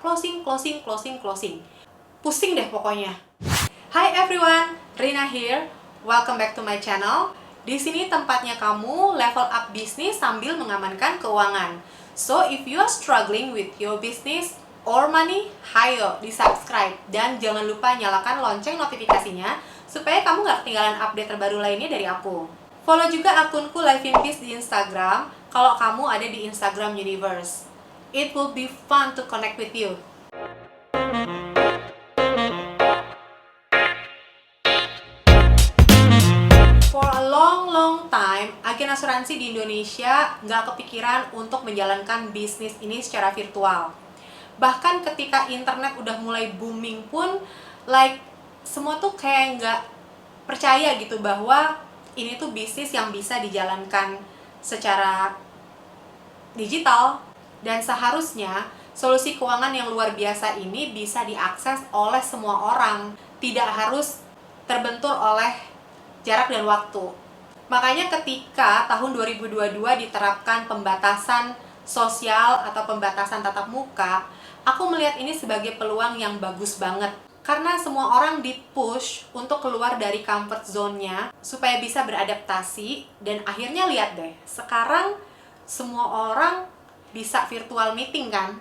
closing. Pusing deh pokoknya. Hi everyone, Rina here. Welcome back to my channel. Di sini tempatnya kamu level up bisnis sambil mengamankan keuangan. So if you are struggling with your business or money, hayo di subscribe dan jangan lupa nyalakan lonceng notifikasinya supaya kamu gak ketinggalan update terbaru lainnya dari aku. Follow juga akunku Life in Biz di Instagram kalau kamu ada di Instagram Universe. It will be fun to connect with you. For a long time, agen asuransi di Indonesia nggak kepikiran untuk menjalankan bisnis ini secara virtual. Bahkan ketika internet udah mulai booming pun, semua tuh kayak nggak percaya gitu bahwa ini tuh bisnis yang bisa dijalankan secara digital. Dan seharusnya solusi keuangan yang luar biasa ini bisa diakses oleh semua orang, tidak harus terbentur oleh jarak dan waktu. Makanya ketika tahun 2022 diterapkan pembatasan sosial atau pembatasan tatap muka, aku melihat ini sebagai peluang yang bagus banget. Karena semua orang di-push untuk keluar dari comfort zone-nya supaya bisa beradaptasi. Dan akhirnya lihat deh, sekarang semua orang bisa virtual meeting kan?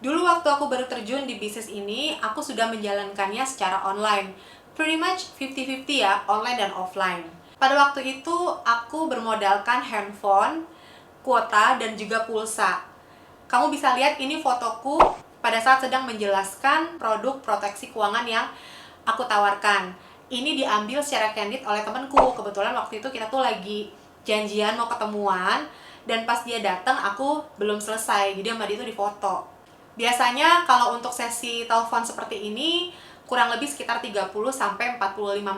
Dulu waktu aku baru terjun di bisnis ini, aku sudah menjalankannya secara online. Pretty much 50-50 ya, online dan offline. Pada waktu itu, aku bermodalkan handphone, kuota, dan juga pulsa. Kamu bisa lihat ini fotoku pada saat sedang menjelaskan produk proteksi keuangan yang aku tawarkan. Ini diambil secara candid oleh temanku. Kebetulan waktu itu kita tuh lagi janjian mau ketemuan, dan pas dia datang aku belum selesai, jadi sama dia tuh difoto. Biasanya kalau untuk sesi telepon seperti ini kurang lebih sekitar 30-45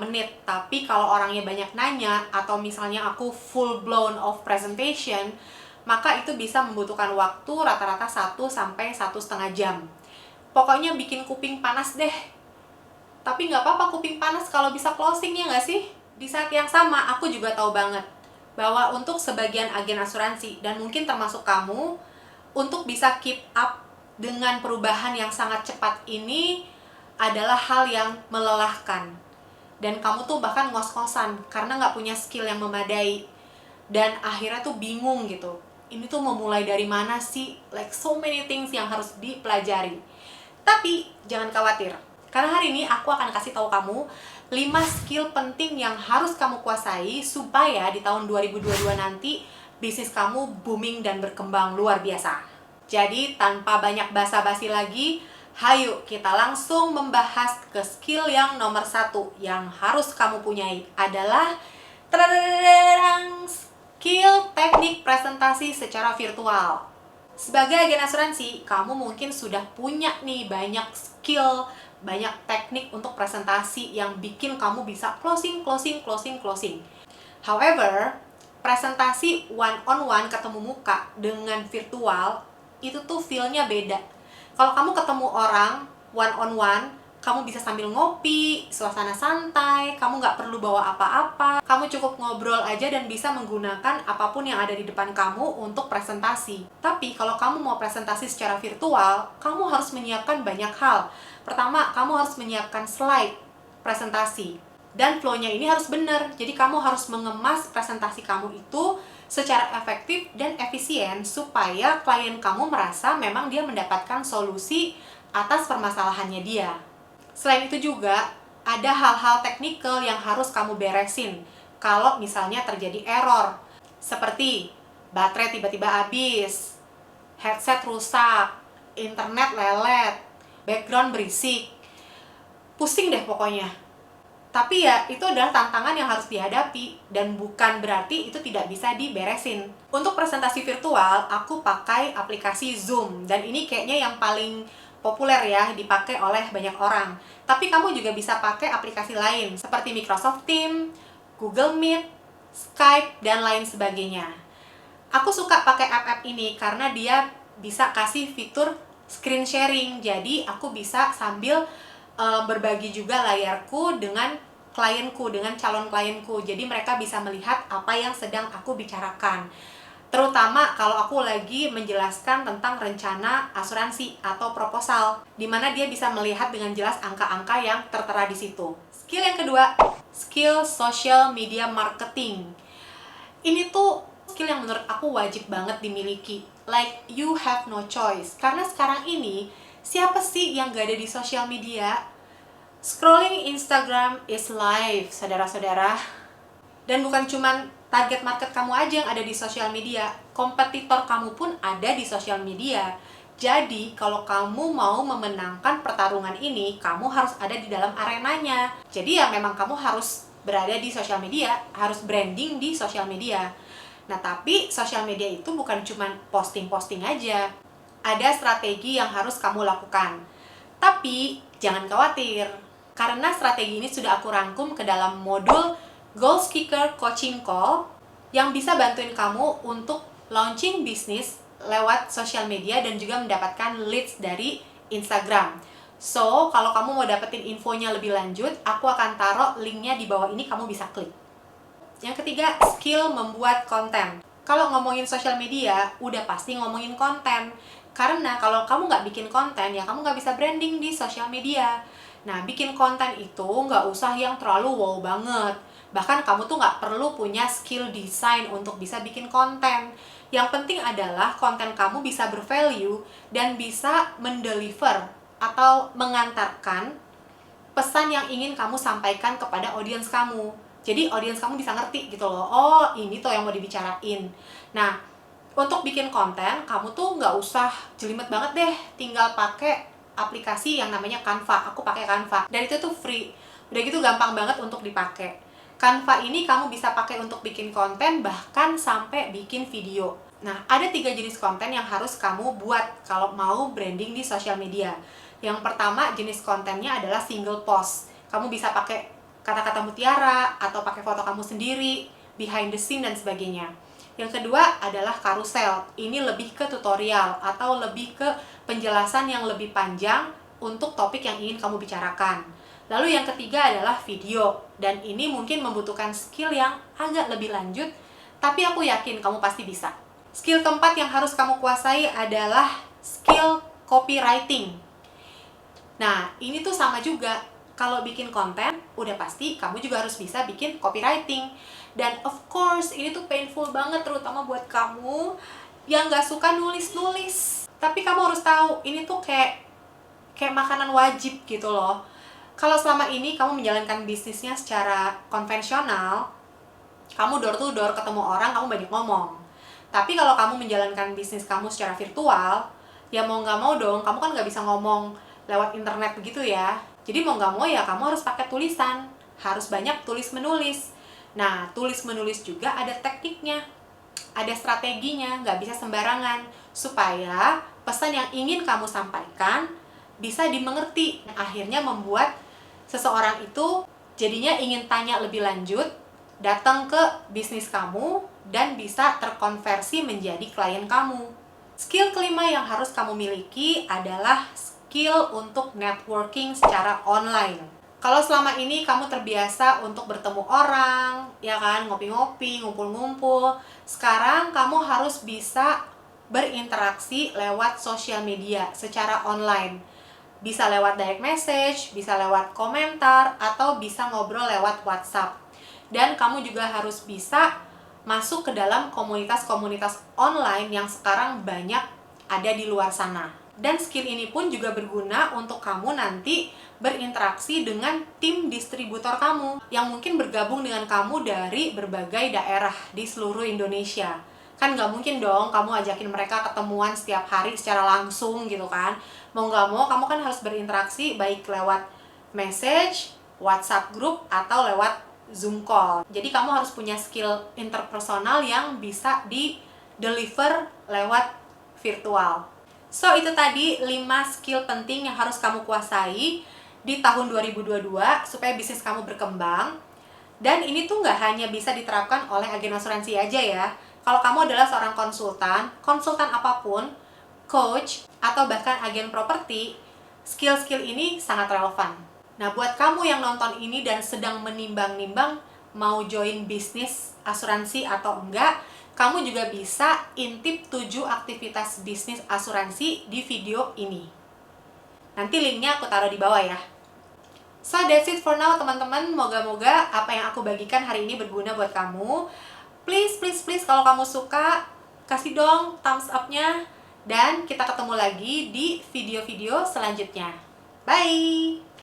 menit. Tapi kalau orangnya banyak nanya atau misalnya aku full blown of presentation, maka itu bisa membutuhkan waktu rata-rata 1-1,5 jam. Pokoknya bikin kuping panas deh. Tapi nggak apa-apa kuping panas kalau bisa closing, ya nggak sih? Di saat yang sama aku juga tahu banget bahwa untuk sebagian agen asuransi, dan mungkin termasuk kamu, untuk bisa keep up dengan perubahan yang sangat cepat ini adalah hal yang melelahkan. Dan kamu tuh bahkan ngos-ngosan karena nggak punya skill yang memadai. Dan akhirnya tuh bingung gitu. Ini tuh memulai dari mana sih? So many things yang harus dipelajari. Tapi jangan khawatir. Karena hari ini aku akan kasih tahu kamu 5 skill penting yang harus kamu kuasai supaya di tahun 2022 nanti bisnis kamu booming dan berkembang luar biasa. Jadi tanpa banyak basa-basi lagi, hayu kita langsung membahas ke skill yang nomor 1 yang harus kamu punyai adalah skill teknik presentasi secara virtual. Sebagai agen asuransi, kamu mungkin sudah punya nih banyak skill, banyak teknik untuk presentasi yang bikin kamu bisa closing. However, presentasi one-on-one ketemu muka dengan virtual itu tuh feel-nya beda. Kalau kamu ketemu orang one-on-one, kamu bisa sambil ngopi, suasana santai, kamu nggak perlu bawa apa-apa, kamu cukup ngobrol aja dan bisa menggunakan apapun yang ada di depan kamu untuk presentasi. Tapi kalau kamu mau presentasi secara virtual, kamu harus menyiapkan banyak hal. Pertama, kamu harus menyiapkan slide presentasi. Dan flow-nya ini harus benar, jadi kamu harus mengemas presentasi kamu itu secara efektif dan efisien supaya klien kamu merasa memang dia mendapatkan solusi atas permasalahannya dia. Selain itu juga, ada hal-hal teknikal yang harus kamu beresin kalau misalnya terjadi error. Seperti baterai tiba-tiba habis, headset rusak, internet lelet, background berisik. Pusing deh pokoknya. Tapi ya, itu adalah tantangan yang harus dihadapi, dan bukan berarti itu tidak bisa diberesin. Untuk presentasi virtual, aku pakai aplikasi Zoom, dan ini kayaknya yang paling populer ya, dipakai oleh banyak orang. Tapi kamu juga bisa pakai aplikasi lain, seperti Microsoft Teams, Google Meet, Skype, dan lain sebagainya. Aku suka pakai app-app ini karena dia bisa kasih fitur screen sharing, jadi aku bisa sambil berbagi juga layarku dengan klienku, dengan calon klienku. Jadi mereka bisa melihat apa yang sedang aku bicarakan. Terutama kalau aku lagi menjelaskan tentang rencana asuransi atau proposal, di mana dia bisa melihat dengan jelas angka-angka yang tertera di situ. Skill yang kedua, skill social media marketing. Ini tuh skill yang menurut aku wajib banget dimiliki. Like, you have no choice. Karena sekarang ini, siapa sih yang gak ada di sosial media? Scrolling Instagram is life, saudara-saudara. Dan bukan cuman target market kamu aja yang ada di sosial media, kompetitor kamu pun ada di sosial media. Jadi, kalau kamu mau memenangkan pertarungan ini, kamu harus ada di dalam arenanya. Jadi ya memang kamu harus berada di sosial media, harus branding di sosial media. Nah, tapi sosial media itu bukan cuman posting-posting aja. Ada strategi yang harus kamu lakukan. Tapi, jangan khawatir, karena strategi ini sudah aku rangkum ke dalam modul Goals Kicker Coaching Call yang bisa bantuin kamu untuk launching bisnis lewat sosial media dan juga mendapatkan leads dari Instagram. So, kalau kamu mau dapetin infonya lebih lanjut, aku akan taruh linknya di bawah ini, kamu bisa klik. Yang ketiga, skill membuat konten. Kalau ngomongin sosial media, udah pasti ngomongin konten. Karena kalau kamu nggak bikin konten, ya kamu nggak bisa branding di sosial media. Nah, bikin konten itu nggak usah yang terlalu wow banget. Bahkan kamu tuh nggak perlu punya skill desain untuk bisa bikin konten. Yang penting adalah konten kamu bisa bervalue dan bisa mendeliver atau mengantarkan pesan yang ingin kamu sampaikan kepada audiens kamu. Jadi audiens kamu bisa ngerti gitu loh, oh ini tuh yang mau dibicarain. Nah, untuk bikin konten, kamu tuh nggak usah jelimet banget deh, tinggal pakai aplikasi yang namanya Canva. Aku pakai Canva, dan itu tuh free. Udah gitu gampang banget untuk dipakai. Canva ini kamu bisa pakai untuk bikin konten, bahkan sampai bikin video. Nah, ada 3 jenis konten yang harus kamu buat kalau mau branding di sosial media. Yang pertama, jenis kontennya adalah single post. Kamu bisa pakai kata-kata mutiara, atau pakai foto kamu sendiri, behind the scene, dan sebagainya. Yang kedua adalah karusel. Ini lebih ke tutorial, atau lebih ke penjelasan yang lebih panjang untuk topik yang ingin kamu bicarakan. Lalu yang ketiga adalah video, dan ini mungkin membutuhkan skill yang agak lebih lanjut, tapi aku yakin kamu pasti bisa. Skill keempat yang harus kamu kuasai adalah skill copywriting. Nah, ini tuh sama juga. Kalau bikin konten, udah pasti kamu juga harus bisa bikin copywriting. Dan of course, ini tuh painful banget, terutama buat kamu yang gak suka nulis-nulis. Tapi kamu harus tahu, ini tuh kayak makanan wajib gitu loh. Kalau selama ini kamu menjalankan bisnisnya secara konvensional, kamu door to door ketemu orang, kamu banyak ngomong. Tapi kalau kamu menjalankan bisnis kamu secara virtual, ya mau nggak mau dong, kamu kan nggak bisa ngomong lewat internet begitu ya. Jadi mau nggak mau ya kamu harus pakai tulisan, harus banyak tulis menulis. Nah, tulis menulis juga ada tekniknya, ada strateginya, nggak bisa sembarangan, supaya pesan yang ingin kamu sampaikan bisa dimengerti. Akhirnya membuat seseorang itu jadinya ingin tanya lebih lanjut, datang ke bisnis kamu, dan bisa terkonversi menjadi klien kamu. Skill kelima yang harus kamu miliki adalah skill untuk networking secara online. Kalau selama ini kamu terbiasa untuk bertemu orang, ya kan, ngopi-ngopi, ngumpul-ngumpul, sekarang kamu harus bisa berinteraksi lewat sosial media secara online. Bisa lewat direct message, bisa lewat komentar, atau bisa ngobrol lewat WhatsApp. Dan kamu juga harus bisa masuk ke dalam komunitas-komunitas online yang sekarang banyak ada di luar sana. Dan skill ini pun juga berguna untuk kamu nanti berinteraksi dengan tim distributor kamu yang mungkin bergabung dengan kamu dari berbagai daerah di seluruh Indonesia. Kan nggak mungkin dong kamu ajakin mereka ketemuan setiap hari secara langsung gitu kan. Mau nggak mau kamu kan harus berinteraksi baik lewat message, WhatsApp group, atau lewat Zoom call. Jadi kamu harus punya skill interpersonal yang bisa di-deliver lewat virtual. So, itu tadi 5 skill penting yang harus kamu kuasai di tahun 2022 supaya bisnis kamu berkembang. Dan ini tuh nggak hanya bisa diterapkan oleh agen asuransi aja ya. Kalau kamu adalah seorang konsultan apapun, coach, atau bahkan agen properti, skill-skill ini sangat relevan. Nah, buat kamu yang nonton ini dan sedang menimbang-nimbang mau join bisnis asuransi atau enggak, kamu juga bisa intip 7 aktivitas bisnis asuransi di video ini. Nanti linknya aku taruh di bawah ya. So that's it for now teman-teman. Moga-moga apa yang aku bagikan hari ini berguna buat kamu. Please, please, please kalau kamu suka, kasih dong thumbs up-nya. Dan kita ketemu lagi di video-video selanjutnya. Bye!